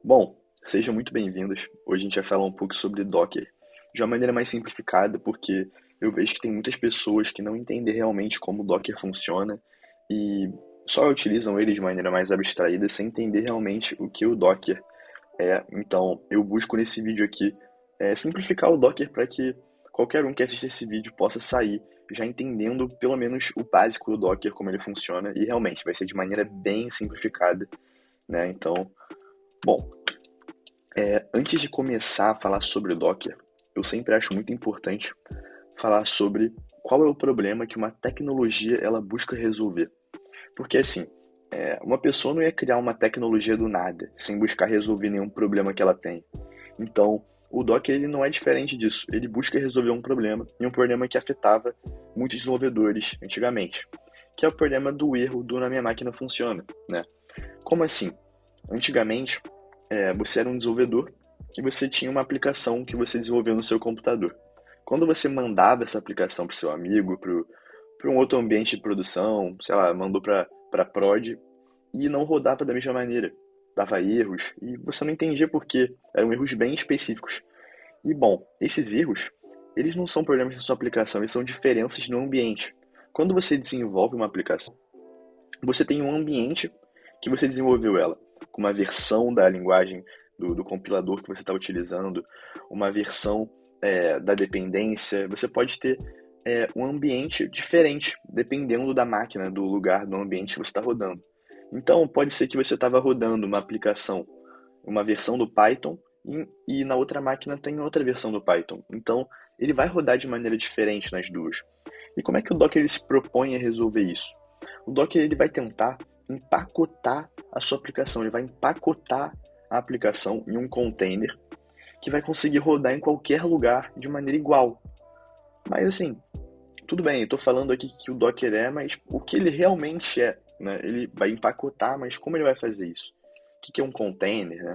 Bom, sejam muito bem-vindos. Hoje a gente vai falar um pouco sobre Docker, de uma maneira mais simplificada, porque eu vejo que tem muitas pessoas que não entendem realmente como o Docker funciona e só utilizam ele de maneira mais abstraída, sem entender realmente o que o Docker é. Então, eu busco nesse vídeo aqui simplificar o Docker para que qualquer um que assista esse vídeo possa sair já entendendo pelo menos o básico do Docker, como ele funciona, e realmente vai ser de maneira bem simplificada, né? Então, bom, antes de começar a falar sobre o Docker, eu sempre acho muito importante falar sobre qual é o problema que uma tecnologia ela busca resolver. Porque assim, uma pessoa não ia criar uma tecnologia do nada, sem buscar resolver nenhum problema que ela tem. Então, o Docker ele não é diferente disso. Ele busca resolver um problema, e um problema que afetava muitos desenvolvedores antigamente, que é o problema do erro do na minha máquina funciona, né? Como assim? Antigamente, você era um desenvolvedor e você tinha uma aplicação que você desenvolveu no seu computador. Quando você mandava essa aplicação para o seu amigo, para um outro ambiente de produção, sei lá, mandou para prod e não rodava da mesma maneira. Dava erros e você não entendia por quê. Eram erros bem específicos. E bom, esses erros, eles não são problemas da sua aplicação, eles são diferenças no ambiente. Quando você desenvolve uma aplicação, você tem um ambiente que você desenvolveu ela, com uma versão da linguagem do compilador que você está utilizando, uma versão da dependência. Você pode ter um ambiente diferente, dependendo da máquina, do lugar, do ambiente que você está rodando. Então, pode ser que você estava rodando uma aplicação, uma versão do Python, e na outra máquina tem outra versão do Python. Então, ele vai rodar de maneira diferente nas duas. E como é que o Docker ele se propõe a resolver isso? O Docker ele vai tentar empacotar a sua aplicação, ele vai empacotar a aplicação em um container que vai conseguir rodar em qualquer lugar de maneira igual. Mas assim, tudo bem, eu estou falando aqui que o Docker é, mas o que ele realmente é, né? Ele vai empacotar, mas como ele vai fazer isso? O que é um container, né?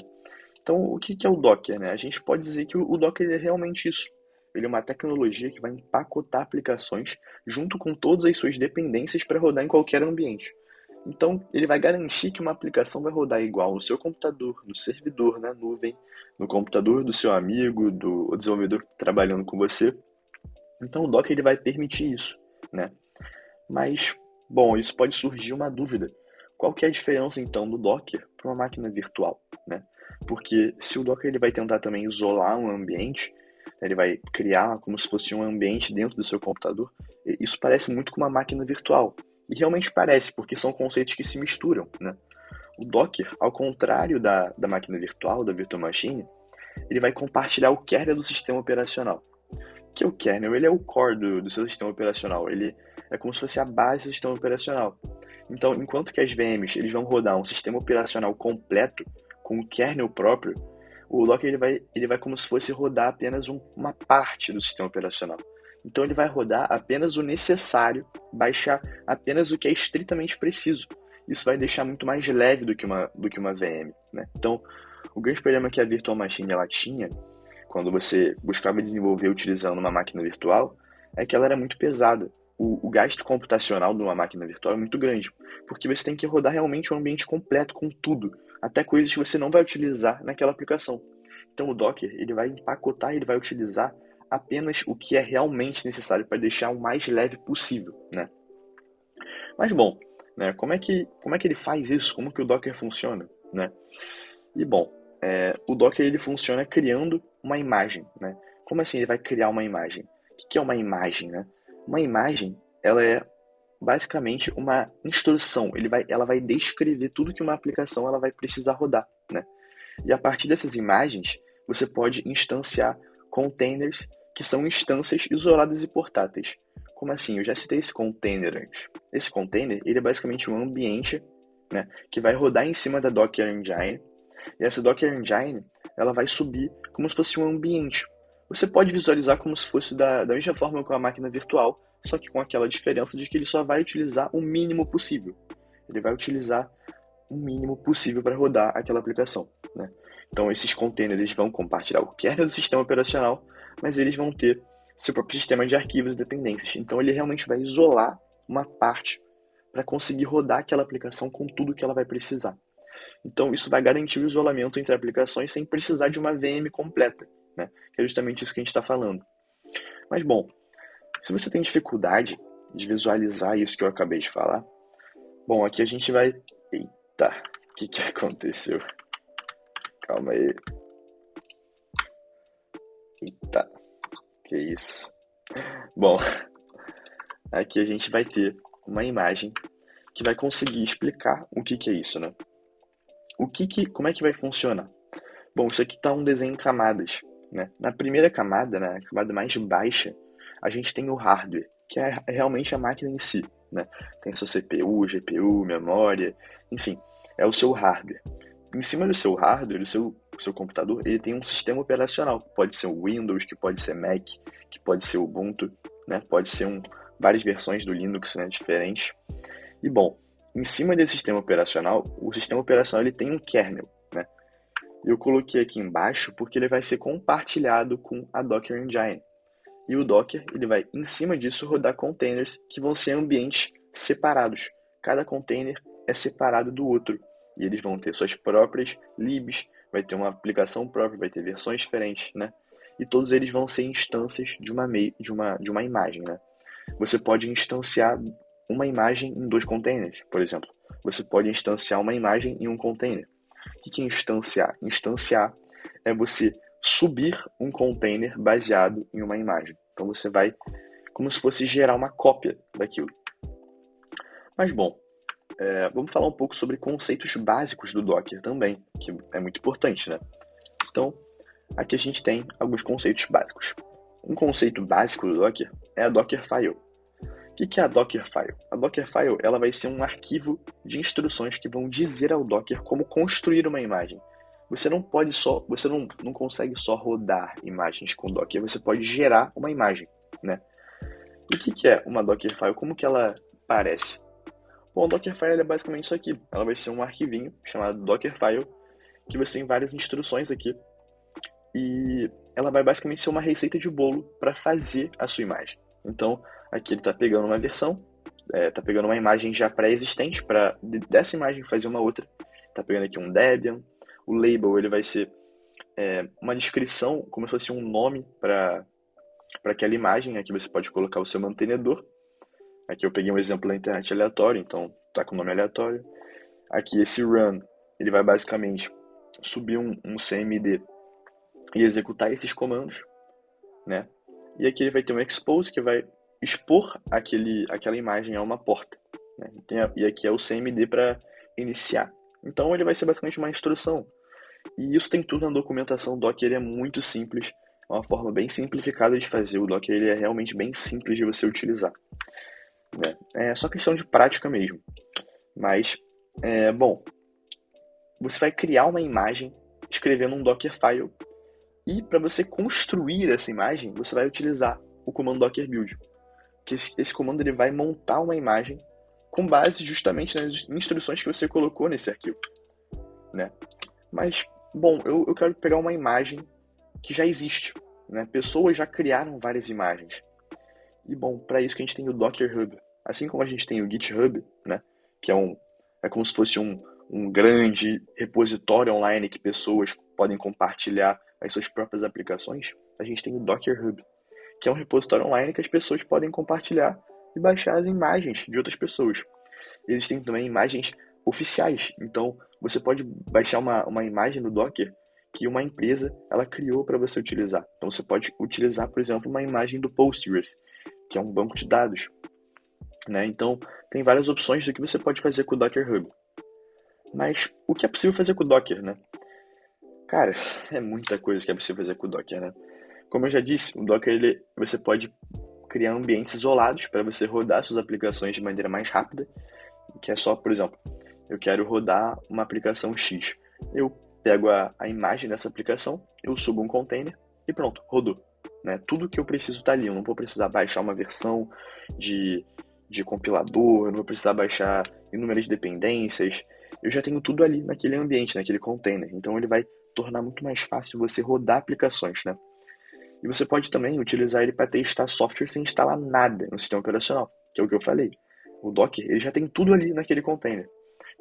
Então, o que é o Docker, né? A gente pode dizer que o Docker é realmente isso. Ele é uma tecnologia que vai empacotar aplicações junto com todas as suas dependências para rodar em qualquer ambiente. Então, ele vai garantir que uma aplicação vai rodar igual no seu computador, no servidor, na nuvem, no computador do seu amigo, do desenvolvedor que está trabalhando com você. Então, o Docker ele vai permitir isso, né? Mas, bom, isso pode surgir uma dúvida. Qual que é a diferença, então, do Docker para uma máquina virtual, né? Porque se o Docker ele vai tentar também isolar um ambiente, ele vai criar como se fosse um ambiente dentro do seu computador, isso parece muito com uma máquina virtual. E realmente parece, porque são conceitos que se misturam, né? O Docker, ao contrário da máquina virtual, da virtual machine, ele vai compartilhar o kernel do sistema operacional. Que é o kernel, ele é o core do seu sistema operacional, ele é como se fosse a base do sistema operacional. Então, enquanto que as VMs eles vão rodar um sistema operacional completo com o kernel próprio, o Docker ele vai como se fosse rodar apenas uma parte do sistema operacional. Então ele vai rodar apenas o necessário, baixar apenas o que é estritamente preciso. Isso vai deixar muito mais leve do que uma VM, né? Então, o grande problema que a Virtual Machine ela tinha quando você buscava desenvolver utilizando uma máquina virtual, é que ela era muito pesada. O gasto computacional de uma máquina virtual é muito grande, porque você tem que rodar realmente um ambiente completo com tudo, até coisas que você não vai utilizar naquela aplicação. Então o Docker ele vai empacotar, ele vai utilizar apenas o que é realmente necessário para deixar o mais leve possível, né? Mas bom, né, como é que ele faz isso? Como que o Docker funciona, né? E bom, o Docker ele funciona criando uma imagem, né? Como assim ele vai criar uma imagem? O que é uma imagem, né? Uma imagem, ela é basicamente uma instrução. Ela vai descrever tudo que uma aplicação ela vai precisar rodar, né? E a partir dessas imagens, você pode instanciar containers que são instâncias isoladas e portáteis. Como assim? Eu já citei esse container antes. Esse container, ele é basicamente um ambiente, né, que vai rodar em cima da Docker Engine e essa Docker Engine, ela vai subir como se fosse um ambiente. Você pode visualizar como se fosse da mesma forma que uma máquina virtual, só que com aquela diferença de que ele só vai utilizar o mínimo possível. Ele vai utilizar o mínimo possível para rodar aquela aplicação, né? Então esses containers eles vão compartilhar o kernel do sistema operacional, mas eles vão ter seu próprio sistema de arquivos e dependências. Então ele realmente vai isolar uma parte para conseguir rodar aquela aplicação com tudo que ela vai precisar. Então, isso vai garantir o isolamento entre aplicações sem precisar de uma VM completa, né? Que é justamente isso que a gente está falando. Mas, bom, se você tem dificuldade de visualizar isso que eu acabei de falar, bom, aqui a gente vai... Eita, o que aconteceu? Calma aí. Eita, que isso? Bom, aqui a gente vai ter uma imagem que vai conseguir explicar o que é isso, né? Como é que vai funcionar? Bom, isso aqui está um desenho em camadas, né? Na primeira camada, né, a camada mais baixa, a gente tem o hardware, que é realmente a máquina em si, né? Tem a sua CPU, GPU, memória, enfim, é o seu hardware. Em cima do seu hardware, o seu computador, ele tem um sistema operacional. Pode ser o Windows, que pode ser Mac, que pode ser Ubuntu, né? Pode ser várias versões do Linux, né, diferentes. E bom, em cima desse sistema operacional, o sistema operacional ele tem um kernel, né? Eu coloquei aqui embaixo porque ele vai ser compartilhado com a Docker Engine. E o Docker, ele vai em cima disso rodar containers que vão ser ambientes separados. Cada container é separado do outro. E eles vão ter suas próprias libs, vai ter uma aplicação própria, vai ter versões diferentes, né? E todos eles vão ser instâncias de uma imagem, né? Você pode instanciar uma imagem em dois containers, por exemplo. Você pode instanciar uma imagem em um container. O que é instanciar? Instanciar é você subir um container baseado em uma imagem. Então você vai como se fosse gerar uma cópia daquilo. Mas bom, vamos falar um pouco sobre conceitos básicos do Docker também, que é muito importante, né? Então, aqui a gente tem alguns conceitos básicos. Um conceito básico do Docker é a Dockerfile. O que é a Dockerfile? A Dockerfile ela vai ser um arquivo de instruções que vão dizer ao Docker como construir uma imagem. Você não consegue só rodar imagens com Docker, você pode gerar uma imagem, né? E o que é uma Dockerfile? Como que ela parece? Bom, a Dockerfile é basicamente isso aqui. Ela vai ser um arquivinho chamado Dockerfile, que você tem várias instruções aqui. E ela vai basicamente ser uma receita de bolo para fazer a sua imagem. Então, aqui ele está pegando uma versão, está pegando uma imagem já pré-existente para dessa imagem fazer uma outra. Está pegando aqui um Debian. O label ele vai ser uma descrição, como se fosse um nome para aquela imagem. Aqui você pode colocar o seu mantenedor. Aqui eu peguei um exemplo na internet aleatório, então está com o nome aleatório. Aqui esse run, ele vai basicamente subir um CMD e executar esses comandos, né? E aqui ele vai ter um expose que vai expor aquela imagem a uma porta, né? E aqui é o CMD para iniciar. Então ele vai ser basicamente uma instrução. E isso tem tudo na documentação. O Docker ele é muito simples, é uma forma bem simplificada de fazer. O Docker ele é realmente bem simples de você utilizar, né? É só questão de prática mesmo. Mas, bom, você vai criar uma imagem escrevendo um Dockerfile. E para você construir essa imagem, você vai utilizar o comando Docker Build. Que esse comando ele vai montar uma imagem com base justamente nas instruções que você colocou nesse arquivo, né? Mas, bom, eu quero pegar uma imagem que já existe, né? Pessoas já criaram várias imagens. E, bom, para isso que a gente tem o Docker Hub. Assim como a gente tem o GitHub, né? Que é como se fosse um grande repositório online que pessoas podem compartilhar as suas próprias aplicações, a gente tem o Docker Hub, que é um repositório online que as pessoas podem compartilhar e baixar as imagens de outras pessoas. Existem também imagens oficiais, então você pode baixar uma imagem do Docker que uma empresa ela criou para você utilizar. Então você pode utilizar, por exemplo, uma imagem do Postgres, que é um banco de dados, né? Então tem várias opções do que você pode fazer com o Docker Hub. Mas o que é possível fazer com o Docker, né? Cara, é muita coisa que é possível fazer com o Docker, né? Como eu já disse, o Docker você pode criar ambientes isolados para você rodar suas aplicações de maneira mais rápida, que é só, por exemplo, eu quero rodar uma aplicação X. Eu pego a imagem dessa aplicação, eu subo um container e pronto, rodou, né? Tudo que eu preciso está ali, eu não vou precisar baixar uma versão de compilador, eu não vou precisar baixar inúmeras dependências, eu já tenho tudo ali naquele ambiente, naquele container, então ele vai tornar muito mais fácil você rodar aplicações, né? E você pode também utilizar ele para testar software sem instalar nada no sistema operacional, que é o que eu falei. O Docker ele já tem tudo ali naquele container.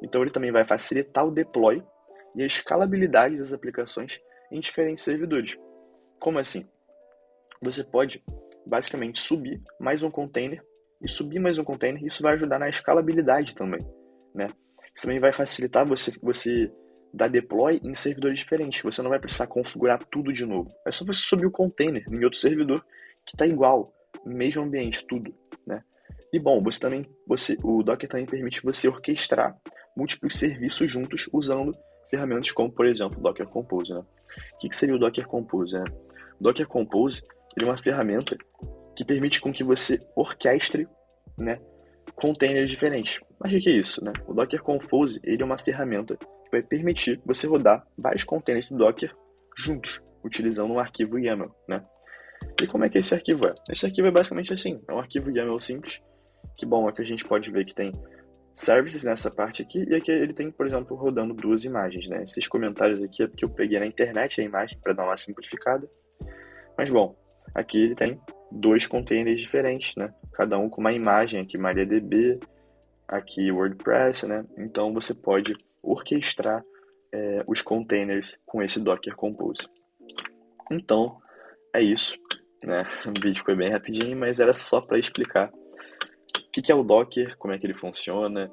Então ele também vai facilitar o deploy e a escalabilidade das aplicações em diferentes servidores. Como assim? Você pode basicamente subir mais um container e subir mais um container, isso vai ajudar na escalabilidade também, né? Isso também vai facilitar você dar deploy em servidores diferentes. Você não vai precisar configurar tudo de novo. É só você subir o container em outro servidor que está igual, mesmo ambiente, tudo, né? E bom, o Docker também permite você orquestrar múltiplos serviços juntos usando ferramentas como, por exemplo, o Docker Compose, né? O que seria o Docker Compose, né? O Docker Compose ele é uma ferramenta que permite com que você orquestre, né, containers diferentes. Mas o que é isso, né? O Docker Compose ele é uma ferramenta que vai permitir você rodar vários containers do Docker juntos, utilizando um arquivo YAML, né? E como é que esse arquivo é? Esse arquivo é basicamente assim, é um arquivo YAML simples, que bom, aqui a gente pode ver que tem services nessa parte aqui, e aqui ele tem, por exemplo, rodando duas imagens, né? Esses comentários aqui é porque eu peguei na internet a imagem para dar uma simplificada. Mas bom, aqui ele tem dois containers diferentes, né? Cada um com uma imagem, aqui MariaDB, aqui WordPress, né? Então você pode orquestrar os containers com esse Docker Compose. Então é isso, né? O vídeo foi bem rapidinho, mas era só para explicar o que é o Docker, como é que ele funciona,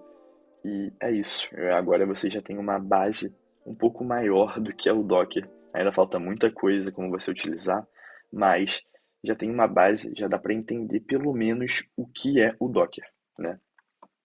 e é isso. Agora você já tem uma base um pouco maior do que é o Docker. Ainda falta muita coisa como você utilizar, mas já tem uma base, já dá para entender pelo menos o que é o Docker, né?